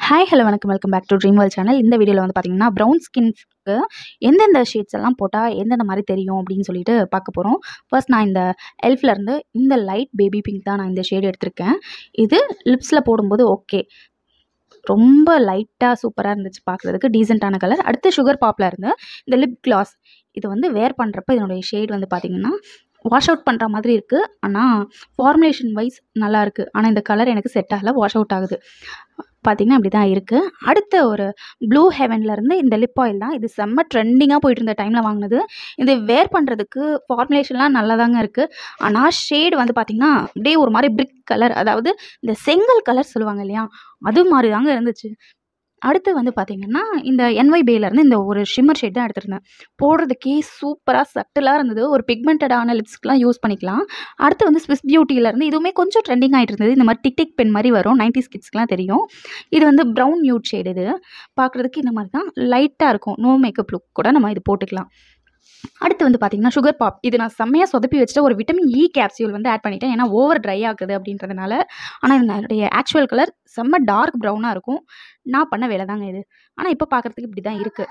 Hi hello வணக்கம் welcome back to dream world channel. இந்த வீடியோவில் வந்து பார்த்தீங்கன்னா ப்ரௌன் ஸ்கின்க்கு எந்தெந்த ஷேட்ஸ் எல்லாம் போட்டால் எந்தெந்த மாதிரி தெரியும் அப்படின்னு சொல்லிட்டு பார்க்க போகிறோம். ஃபர்ஸ்ட் நான் இந்த எல்ஃப்லேருந்து இந்த லைட் பேபி பிங்க் தான் நான் இந்த ஷேட் எடுத்திருக்கேன். இது லிப்ஸில் போடும்போது ஓகே, ரொம்ப லைட்டாக சூப்பராக இருந்துச்சு, பார்க்குறதுக்கு டீசெண்டான கலர். அடுத்து சுகர் பாப்பில் இருந்து இந்த லிப் கிளாஸ், இது வந்து வேர் பண்ணுறப்ப இதனுடைய ஷேட் வந்து பார்த்திங்கன்னா வாஷ் அவுட் பண்ணுற மாதிரி இருக்குது. ஆனால் ஃபார்முலேஷன் வைஸ் நல்லாயிருக்கு. ஆனால் இந்த கலர் எனக்கு செட் ஆகலை, வாஷ் அவுட் ஆகுது. பார்த்திங்கன்னா அப்படி தான் இருக்குது. அடுத்த ஒரு ப்ளூ ஹெவன்லேருந்து இந்த லிப் ஆயில் தான். இது செம்ம ட்ரெண்டிங்காக போயிட்டு இருந்த டைமில் வாங்கினது. இது வேர் பண்ணுறதுக்கு ஃபார்முலேஷன்லாம் நல்லா தாங்க இருக்குது. ஆனால் ஷேடு வந்து பார்த்திங்கன்னா அப்படியே ஒரு மாதிரி பிரிக் கலர், அதாவது இந்த செங்கல் கலர் சொல்லுவாங்க இல்லையா, அது மாதிரி தாங்க இருந்துச்சு. அடுத்து வந்து பார்த்திங்கன்னா இந்த என்ஒய்பியிலேருந்து இந்த ஒரு ஷிம்மர் ஷேட் தான் எடுத்திருந்தேன். போடுறதுக்கே சூப்பராக சட்டிலாக இருந்தது. ஒரு பிக்மெண்டடான லிப்ஸ்க்குலாம் யூஸ் பண்ணிக்கலாம். அடுத்து வந்து ஸ்விஸ் பியூட்டியிலேருந்து இதுவுமே கொஞ்சம் ட்ரெண்டிங் ஆகிட்டு இருந்தது. இந்த மாதிரி டிக் டிக் பென் மாதிரி வரும், 90s கிட்ஸ்க்குலாம் தெரியும். இது வந்து ப்ரௌன் நியூட் ஷேடு. இது பார்க்குறதுக்கு இந்த மாதிரி தான் லைட்டாக இருக்கும். நோ மேக்கப் லுக் கூட நம்ம இது போட்டுக்கலாம். அடுத்து வந்து பார்த்திங்கன்னா சுகர் பாப். இது நான் செம்மையாக சொதப்பி வச்சுட்டு ஒரு விட்டமின் இ கேப்சியூல் வந்து ஆட் பண்ணிட்டேன், ஏன்னா ஓவர் ட்ரை ஆகுது அப்படின்றதுனால. ஆனால் இதனுடைய ஆக்சுவல் கலர் செம்ம டார்க் ப்ரௌனாக இருக்கும். நான் பண்ண வேலை தாங்க இது. ஆனால் இப்போ பார்க்குறதுக்கு இப்படி தான் இருக்குது.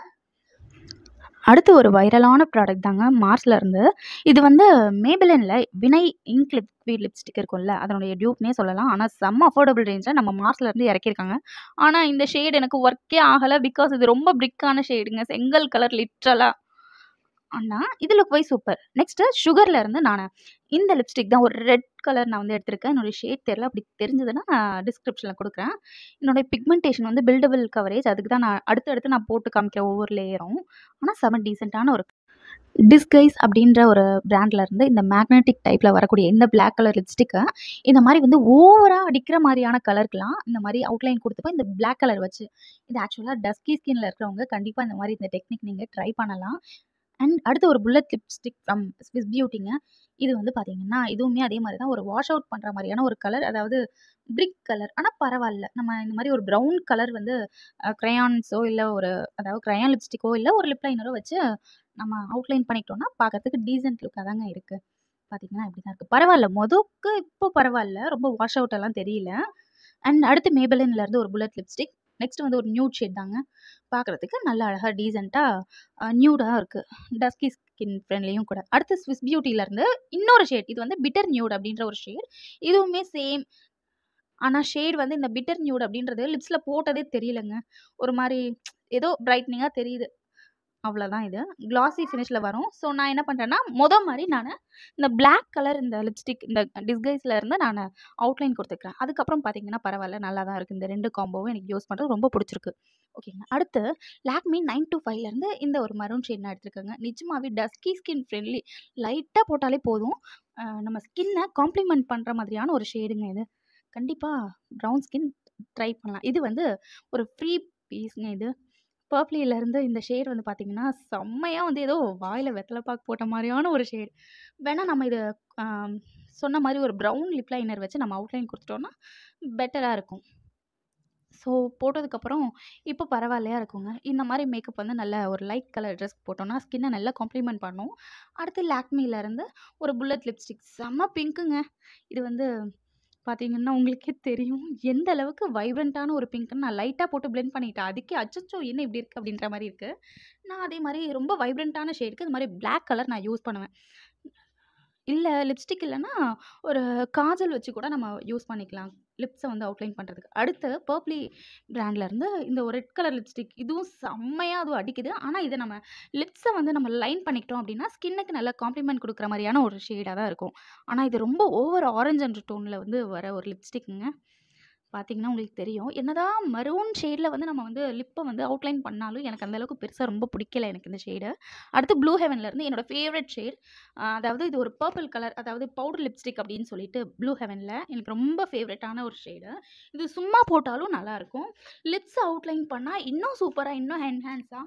அடுத்து ஒரு வைரலான ப்ராடக்ட் தாங்க மார்ஸ்லேருந்து. இது வந்து மேபெலினில் வினை இங்க் லிக்விட் லிப்ஸ்டிக் இருக்கும்ல, அதனுடைய டியூப்னே சொல்லலாம். ஆனால் செம்ம அஃபோர்டபுள் ரேஞ்சில் நம்ம மார்ஸ்லேருந்து இறக்கியிருக்காங்க. ஆனால் இந்த ஷேடு எனக்கு ஒர்க்கே ஆகலை, பிகாஸ் இது ரொம்ப பிரிக்கான ஷேடுங்க, செங்கல் கலர் லிட்ரலாக. ஆனால் இது லுக் வைஸ் சூப்பர். நெக்ஸ்ட்டு சுகர்லேருந்து நான் இந்த லிப்ஸ்டிக் தான் ஒரு ரெட் கலர் நான் வந்து எடுத்திருக்கேன். என்னுடைய ஷேட் தெரியல, அப்படி தெரிஞ்சதுன்னா நான் டிஸ்கிரிப்ஷனில் கொடுக்குறேன். என்னுடைய பிக்மெண்டேஷன் வந்து பில்டபிள் கவரேஜ், அதுக்கு தான் நான் அடுத்து நான் போட்டு காமிக்கிறேன் ஒவ்வொரு லேயரும். ஆனால் செம டீசெண்டான ஒரு டிஸ்கைஸ் அப்படின்ற ஒரு பிராண்ட்லேருந்து இந்த மேக்னெட்டிக் டைப்பில் வரக்கூடிய இந்த பிளாக் கலர் லிப்ஸ்டிக்கை இந்த மாதிரி வந்து ஓவராக அடிக்கிற மாதிரியான கலருக்கெலாம் இந்த மாதிரி அவுட்லைன் கொடுத்துப்போ இந்த பிளாக் கலர் வச்சு. இது ஆக்சுவலாக டஸ்கி ஸ்கின்னில் இருக்கிறவங்க கண்டிப்பாக இந்த மாதிரி இந்த டெக்னிக் நீங்கள் ட்ரை பண்ணலாம். அண்ட் அடுத்து ஒரு புல்லட் லிப்ஸ்டிக் ஃப்ரம் ஸ்விஸ் பியூட்டிங்க. இது வந்து பார்த்திங்கன்னா இதுவுமே அதே மாதிரி தான், ஒரு வாஷ் அவுட் பண்ணுற மாதிரியான ஒரு கலர், அதாவது பிரிக் கலர். ஆனால் பரவாயில்ல, நம்ம இந்த மாதிரி ஒரு ப்ரௌன் கலர் வந்து க்ரையான்ஸோ இல்லை ஒரு, அதாவது க்ரையான் லிப்ஸ்டிக்கோ இல்லை ஒரு லிப் லைனரோ வச்சு நம்ம அவுட்லைன் பண்ணிக்கிட்டோம்னா பார்க்கறதுக்கு டீசென்ட் லுக்காக தாங்க இருக்குது. பார்த்திங்கன்னா இப்படி தான் இருக்குது. பரவாயில்ல, மொதற்கு இப்போ பரவாயில்ல, ரொம்ப வாஷ் அவுட் எல்லாம் தெரியல. அண்ட் அடுத்து மேபெலின்லேருந்து ஒரு புல்லட் லிப்ஸ்டிக். நெக்ஸ்ட் வந்து ஒரு நியூட் ஷேட் தாங்க. பார்க்குறதுக்கு நல்லா அழகாக டீசெண்டாக நியூடாக இருக்குது, டஸ்கி ஸ்கின் ஃப்ரெண்ட்லியும் கூட. அடுத்து ஸ்விஸ் பியூட்டியிலேருந்து இன்னொரு ஷேட். இது வந்து பிட்டர் நியூட் அப்படின்ற ஒரு ஷேட். இதுவுமே சேம். ஆனால் ஷேட் வந்து இந்த பிட்டர் நியூட் அப்படின்றது லிப்ஸில் போட்டதே தெரியலங்க. ஒரு மாதிரி ஏதோ பிரைட்னிங்காக தெரியுது, அவ்வளோதான். இது கிளாசி ஃபினிஷில் வரும். ஸோ நான் என்ன பண்ணுறேன்னா மாதிரி நான் இந்த பிளாக் கலர் இந்த லிப்ஸ்டிக் இந்த டிஸ்கைஸில் இருந்து நான் அவுட்லைன் கொடுத்துக்கிறேன். அதுக்கப்புறம் பார்த்தீங்கன்னா பரவாயில்ல, நல்லா தான் இருக்குது. இந்த ரெண்டு காம்போவும் எனக்கு யூஸ் பண்ணுறது ரொம்ப பிடிச்சிருக்கு. ஓகேங்க. அடுத்து லாக்மி 925லேருந்து இந்த ஒரு மரூன் ஷேட் நான் எடுத்துருக்கேங்க. நிஜமாவே டஸ்கி ஸ்கின் ஃப்ரெண்ட்லி, லைட்டாக போட்டாலே போதும், நம்ம ஸ்கின்னை காம்ப்ளிமெண்ட் பண்ணுற மாதிரியான ஒரு ஷேடுங்க இது. கண்டிப்பாக ப்ரௌன் ஸ்கின் ட்ரை பண்ணலாம். இது வந்து ஒரு ஃப்ரீ பீஸ்ங்க. இது பர்ப்ளியிலேருந்து இந்த ஷேட் வந்து பார்த்திங்கன்னா செம்மையாக வந்து ஏதோ வாயில் வெத்தலை பாக்கு போட்ட மாதிரியான ஒரு ஷேட். வேணால் நம்ம இதை சொன்ன மாதிரி ஒரு ப்ரௌன் லிப் லைனர் வச்சு நம்ம அவுட்லைன் கொடுத்துட்டோன்னா பெட்டராக இருக்கும். ஸோ போட்டதுக்கப்புறம் இப்போ பரவாயில்லையா இருக்குங்க. இந்த மாதிரி மேக்கப் வந்து நல்ல ஒரு லைட் கலர் ட்ரெஸ் போட்டோன்னா ஸ்கின்னை நல்லா காம்ப்ளிமெண்ட் பண்ணும். அடுத்து லாக்மியிலேருந்து ஒரு புல்லட் லிப்ஸ்டிக், செம்ம பிங்க்குங்க. இது வந்து பார்த்தீங்கன்னா உங்களுக்கே தெரியும் எந்த அளவுக்கு வைப்ரண்ட்டான ஒரு பிங்க்னு. நான் லைட்டாக போட்டு பிளெண்ட் பண்ணிட்டேன். அதுக்கே அச்சச்சோ என்ன இப்படி இருக்குது அப்படின்ற மாதிரி இருக்குது. நான் அதே மாதிரி ரொம்ப வைப்ரண்ட்டான ஷேடுக்கு இந்த மாதிரி பிளாக் கலர் நான் யூஸ் பண்ணுவேன். இல்லை லிப்ஸ்டிக் இல்லைன்னா ஒரு காஜல் வச்சு கூட நம்ம யூஸ் பண்ணிக்கலாம் லிப்ஸை வந்து அவுட்லைன் பண்ணுறதுக்கு. அடுத்து பர்ப்ளி பிராண்ட்லேருந்து இந்த ஒரு ரெட் கலர் லிப்ஸ்டிக், இதுவும் செம்மையாக அதுவும் அடிக்குது. ஆனால் இதை நம்ம லிப்ஸை வந்து நம்ம லைன் பண்ணிக்கிட்டோம் அப்படின்னா ஸ்கின்னுக்கு நல்லா காம்ப்ளிமெண்ட் கொடுக்குற மாதிரியான ஒரு ஷேடாக தான் இருக்கும். ஆனால் இது ரொம்ப ஓவர் ஆரஞ்ச் அண்ட் டோனில் வந்து வர ஒரு லிப்ஸ்டிக்குங்க. பார்த்தீங்கன்னா உங்களுக்கு தெரியும். என்னதான் மரூன் ஷேடில் வந்து நம்ம வந்து லிப்பை வந்து அவுட்லைன் பண்ணாலும் எனக்கு அந்தளவுக்கு பெருசாக ரொம்ப பிடிக்கல எனக்கு இந்த ஷேடு. அடுத்து ப்ளூ ஹெவன்லேருந்து என்னோடய ஃபேவரட் ஷேட், அதாவது இது ஒரு பர்பிள் கலர், அதாவது பவுடர் லிப்ஸ்டிக் அப்படின்னு சொல்லிட்டு ப்ளூ ஹெவனில் எனக்கு ரொம்ப ஃபேவரட்டான ஒரு ஷேடு. இது சும்மா போட்டாலும் நல்லாயிருக்கும், லிப்ஸ் அவுட்லைன் பண்ணால் இன்னும் சூப்பராக, இன்னும் என்ஹான்ஸாக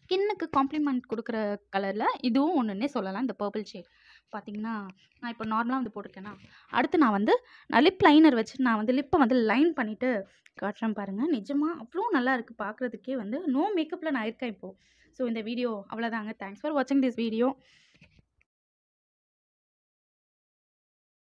ஸ்கின்னுக்கு காம்ப்ளிமெண்ட் கொடுக்குற கலரில் இதுவும் ஒன்றுன்னே சொல்லலாம். இந்த பர்பிள் ஷேட் பார்த்திங்கன்னா நான் இப்போ நார்மலாக வந்து போட்டிருக்கேன்னா, அடுத்து நான் லிப் லைனர் வச்சு நான் வந்து லிப்பை வந்து லைன் பண்ணிவிட்டு காட்டுறேன் பாருங்கள். நிஜமாக அவ்வளோ நல்லா இருக்குது பார்க்குறதுக்கே. வந்து நோ மேக்கப்பில் நான் இருக்கேன் இப்போது. ஸோ இந்த வீடியோ அவ்வளோதாங்க. தேங்க்ஸ் ஃபார் வாட்சிங் திஸ் வீடியோ.